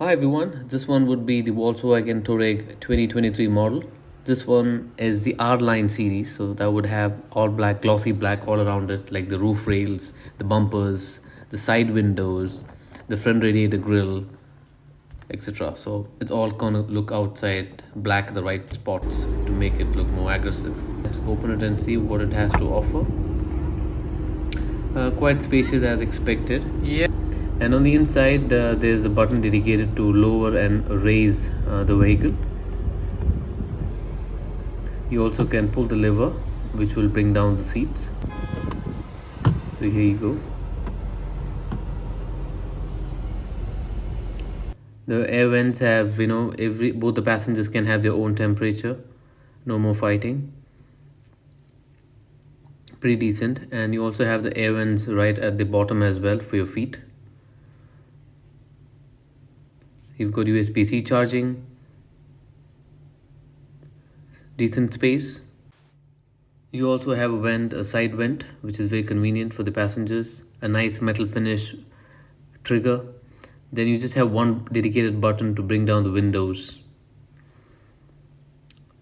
Hi everyone, this one would be the Volkswagen Touareg 2023 model. This one is the R line series, so that would have all black, glossy black all around it, like the roof rails, the bumpers, the side windows, the front radiator grille, etc. So it's all gonna look outside black at the right spots to make it look more aggressive. Let's open it and see what it has to offer. Quite spacious as expected. Yeah. And on the inside, there's a button dedicated to lower and raise the vehicle. You also can pull the lever, which will bring down the seats. So here you go. The air vents have, both the passengers can have their own temperature. No more fighting. Pretty decent. And you also have the air vents right at the bottom as well for your feet. You've got USB-C charging, decent space. You also have a side vent, which is very convenient for the passengers. A nice metal finish trigger. Then you just have one dedicated button to bring down the windows.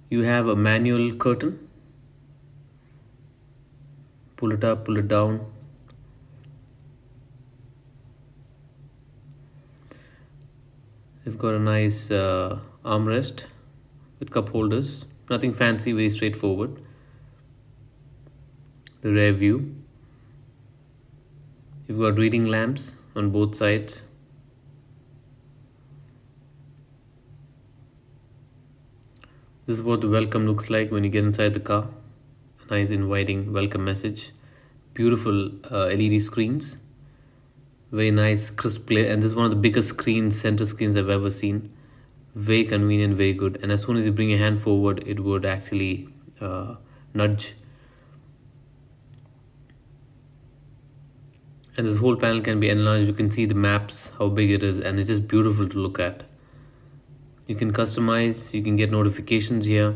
You have a manual curtain. Pull it up, pull it down. You've got a nice armrest with cup holders. Nothing fancy, very straightforward. The rear view. You've got reading lamps on both sides. This is what the welcome looks like when you get inside the car. A nice inviting welcome message. Beautiful LED screens. Very nice, crisp play, and this is one of the biggest center screens I've ever seen. Very convenient, very good. And as soon as you bring your hand forward, it would actually nudge. And this whole panel can be enlarged. You can see the maps, how big it is, and it's just beautiful to look at. You can customize, you can get notifications here.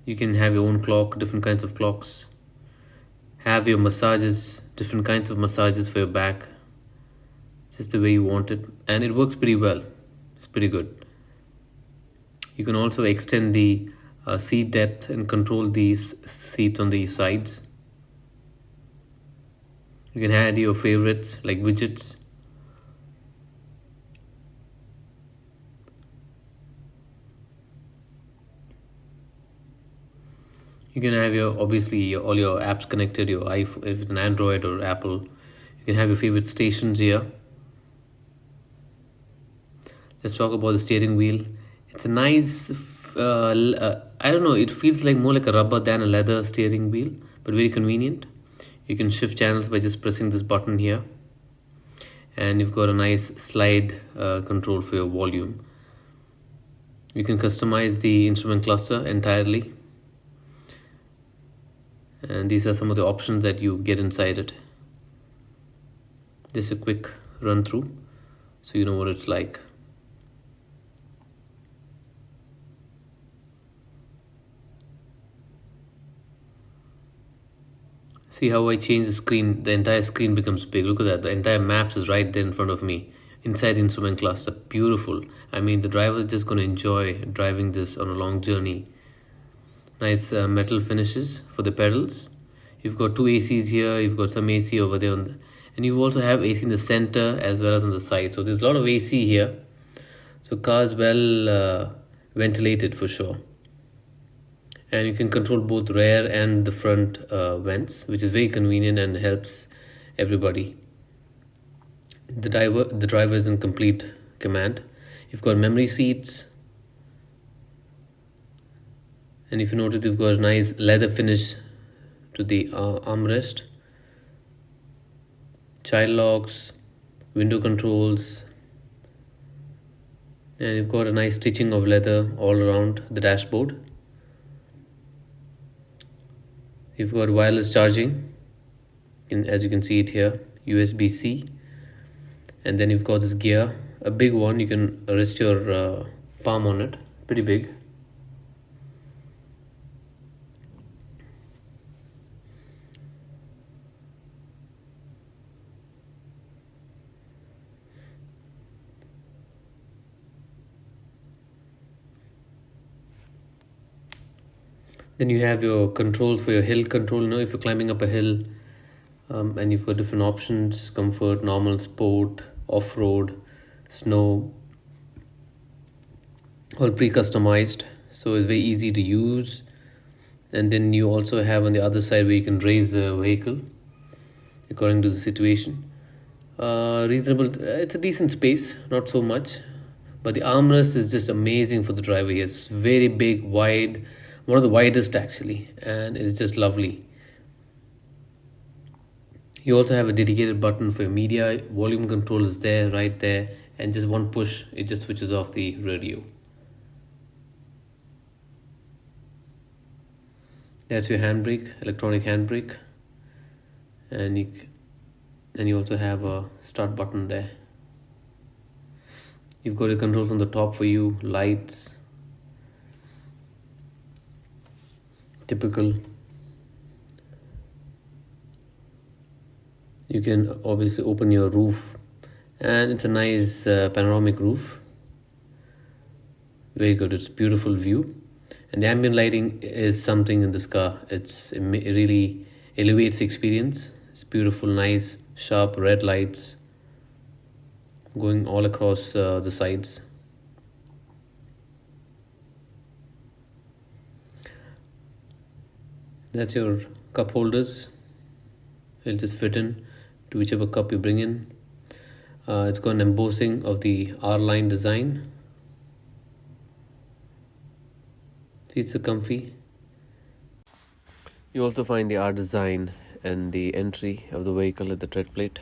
You can have your own clock, different kinds of clocks. Have your massages, different kinds of massages for your back, just the way you want it, and it works pretty well. It's pretty good. You can also extend the seat depth and control these seats on the sides. You can add your favorites like widgets. You can have all your apps connected, your iPhone, if it's an Android or Apple. You can have your favorite stations here. Let's talk about the steering wheel. It's a nice, I don't know, it feels like more like a rubber than a leather steering wheel, but very convenient. You can shift channels by just pressing this button here. And you've got a nice slide control for your volume. You can customize the instrument cluster entirely. And these are some of the options that you get inside it. Just a quick run through so you know what it's like. See how I change the screen, the entire screen becomes big. Look at that, the entire maps is right there in front of me, inside the instrument cluster. Beautiful. I mean, the driver is just going to enjoy driving this on a long journey. Nice metal finishes for the pedals. You've got two ACs here, you've got some AC over there, and you also have AC in the center as well as on the side. So there's a lot of AC here. So car is well ventilated for sure. And you can control both rear and the front vents, which is very convenient and helps everybody. The driver is in complete command. You've got memory seats. And if you notice, you've got a nice leather finish to the armrest. Child locks, window controls. And you've got a nice stitching of leather all around the dashboard. You've got wireless charging, as you can see it here, USB-C. And then you've got this gear, a big one. You can rest your palm on it, pretty big. Then you have your controls for your hill control. If you're climbing up a hill, and you've got different options: comfort, normal, sport, off-road, snow, all pre-customized. So it's very easy to use. And then you also have on the other side where you can raise the vehicle according to the situation. Reasonable. It's a decent space, not so much, but the armrest is just amazing for the driver. It's very big, wide, one of the widest actually, and it's just lovely. You also have a dedicated button for your media. Volume control is there, right there, and just one push, it just switches off the radio. That's your handbrake, electronic handbrake, and you also have a start button there. You've got your controls on the top for you, lights, typical. You can obviously open your roof, and it's a nice panoramic roof. Very good. It's beautiful view, and the ambient lighting is something in this car. It really elevates the experience. It's beautiful, nice, sharp red lights going all across the sides. That's your cup holders. It'll just fit in to whichever cup you bring in. It's got an embossing of the R-line design. Seats are comfy. You also find the R design and the entry of the vehicle at the tread plate.